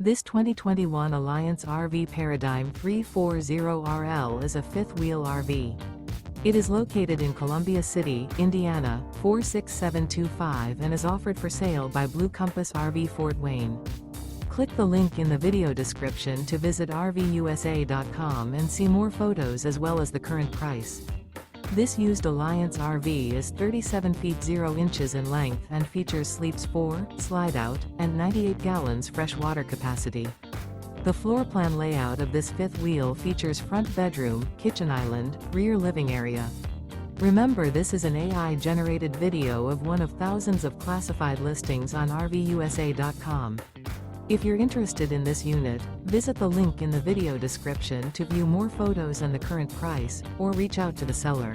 This 2021 Alliance RV Paradigm 340RL is a fifth-wheel RV. It is located in Columbia City, Indiana, 46725 and is offered for sale by Blue Compass RV Fort Wayne. Click the link in the video description to visit RVUSA.com and see more photos as well as the current price. This used Alliance RV is 37 feet 0 inches in length and features sleeps 4, Slideout, and 98 gallons fresh water capacity. The floor plan layout of this fifth wheel features front bedroom, kitchen island, rear living area. Remember, this is an AI-generated video of one of thousands of classified listings on RVUSA.com. If you're interested in this unit, visit the link in the video description to view more photos and the current price, or reach out to the seller.